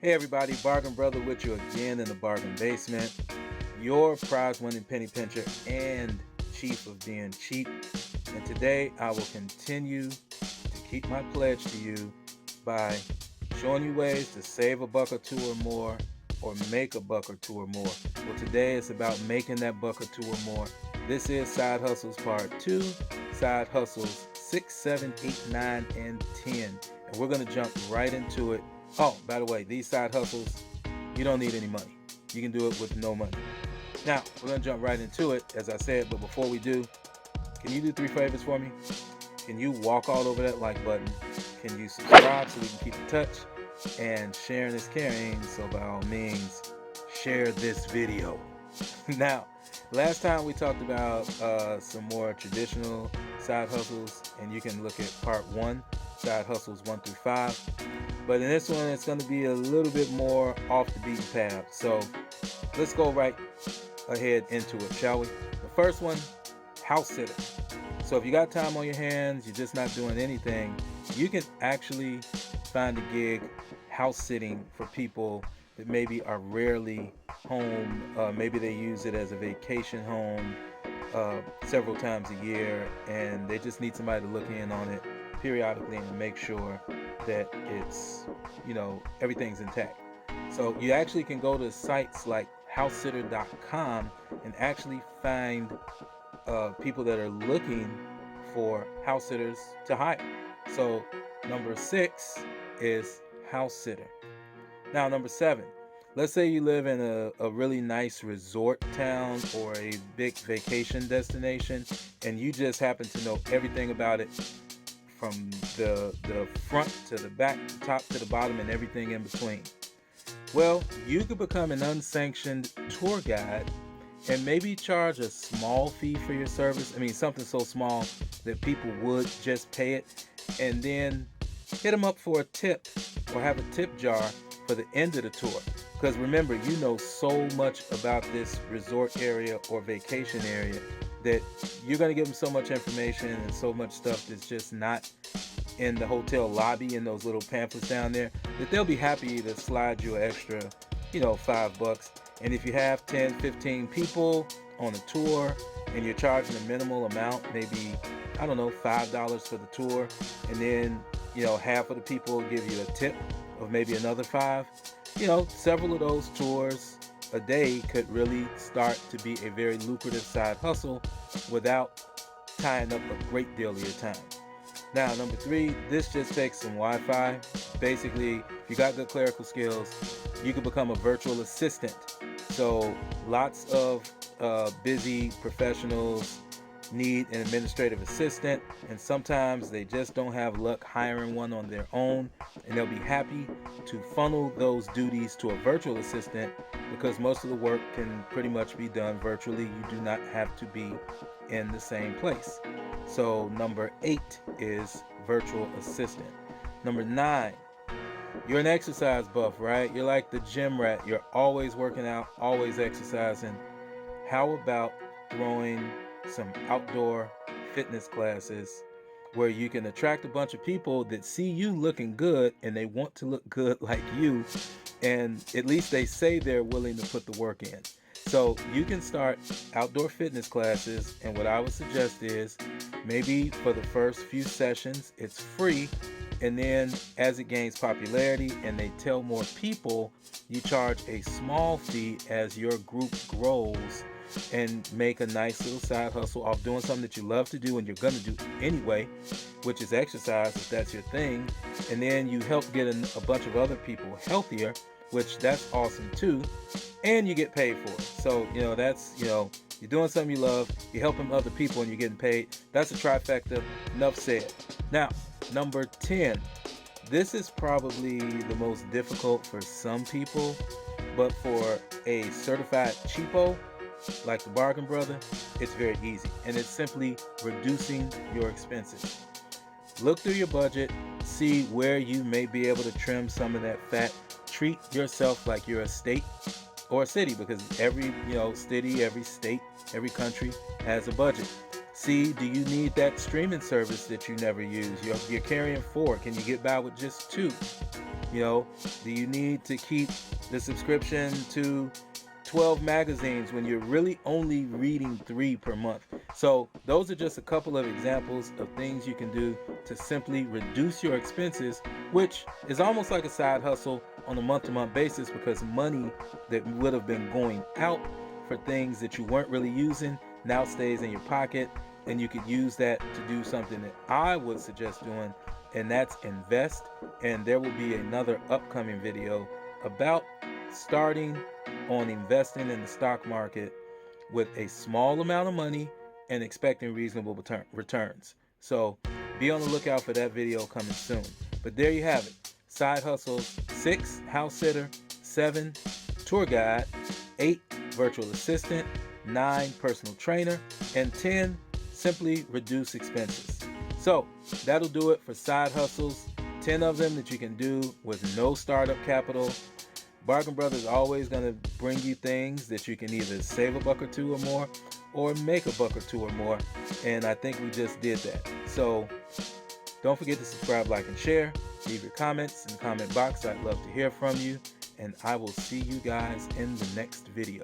Hey everybody, Bargain Brother with you again in the Bargain Basement, your prize-winning penny pincher and chief of being cheap. And today I will continue to keep my pledge to you by showing you ways to save a buck or two or more, or make a buck or two or more. Well, today it's about making that buck or two or more. This is Side Hustles Part 2, Side Hustles 6, 7, 8, 9, and 10. And we're going to jump right into it. Oh, by the way, these side hustles, you don't need any money. You can do it with no money. Now, we're going to jump right into it, as I said, but before we do, can you do 3 favors for me? Can you walk all over that like button? Can you subscribe so we can keep in touch? And sharing is caring, so by all means, share this video. Now, last time we talked about some more traditional side hustles, and you can look at part 1, side hustles 1 through 5. But in this one, it's going to be a little bit more off the beaten path. So let's go right ahead into it, shall we? The first one, house sitter. So if you got time on your hands, you're just not doing anything, you can actually find a gig house sitting for people that maybe are rarely home. Maybe they use it as a vacation home several times a year, and they just need somebody to look in on it periodically and make sure that it's, everything's intact. So you actually can go to sites like housesitter.com and actually find people that are looking for house sitters to hire. So number 6 is house sitter. Now number 7, let's say you live in a really nice resort town or a big vacation destination, and you just happen to know everything about it from the front to the back, the top to the bottom, and everything in between. Well, you could become an unsanctioned tour guide and maybe charge a small fee for your service. I mean, something so small that people would just pay it, and then hit them up for a tip or have a tip jar for the end of the tour. Because remember, you know so much about this resort area or vacation area that you're going to give them so much information and so much stuff that's just not in the hotel lobby in those little pamphlets down there, that they'll be happy to slide you an extra, $5. And if you have 10, 15 people on a tour and you're charging a minimal amount, maybe, $5 for the tour, and then, half of the people give you a tip of maybe another 5, several of those tours a day could really start to be a very lucrative side hustle without tying up a great deal of your time. Now, number 3, this just takes some Wi-Fi. Basically, if you got good clerical skills, you can become a virtual assistant. So lots of busy professionals need an administrative assistant, and sometimes they just don't have luck hiring one on their own, and they'll be happy to funnel those duties to a virtual assistant because most of the work can pretty much be done virtually. You do not have to be in the same place. So number 8 is virtual assistant. Number 9, you're an exercise buff, right? You're like the gym rat. You're always working out, always exercising. How about throwing some outdoor fitness classes where you can attract a bunch of people that see you looking good and they want to look good like you, and at least they say they're willing to put the work in. So you can start outdoor fitness classes, and what I would suggest is maybe for the first few sessions it's free, and then as it gains popularity and they tell more people, you charge a small fee as your group grows and make a nice little side hustle off doing something that you love to do and you're going to do anyway, which is exercise if that's your thing. And then you help get a bunch of other people healthier, which that's awesome too, and you get paid for it. So that's you're doing something you love, you're helping other people, and you're getting paid. That's a trifecta. Enough said. Now number 10, this is probably the most difficult for some people, but for a certified cheapo like the Bargain Brother, it's very easy, and it's simply reducing your expenses. Look through your budget, see where you may be able to trim some of that fat. Treat yourself like you're a state or a city, because every city, every state, every country has a budget. See, do you need that streaming service that you never use? You're carrying 4. Can you get by with just 2? You know, do you need to keep the subscription to 12 magazines when you're really only reading 3 per month? So those are just a couple of examples of things you can do to simply reduce your expenses, which is almost like a side hustle on a month-to-month basis, because money that would have been going out for things that you weren't really using now stays in your pocket, and you could use that to do something that I would suggest doing, and that's invest. And there will be another upcoming video about starting on investing in the stock market with a small amount of money and expecting reasonable returns. So be on the lookout for that video coming soon. But there you have it. Side hustles: 6, house sitter; 7, tour guide; 8, virtual assistant; 9, personal trainer; and 10, simply reduce expenses. So that'll do it for side hustles. 10 of them that you can do with no startup capital. Bargain Brotha is always going to bring you things that you can either save a buck or two or more, or make a buck or two or more. And I think we just did that. So don't forget to subscribe, like, and share. Leave your comments in the comment box. I'd love to hear from you. And I will see you guys in the next video.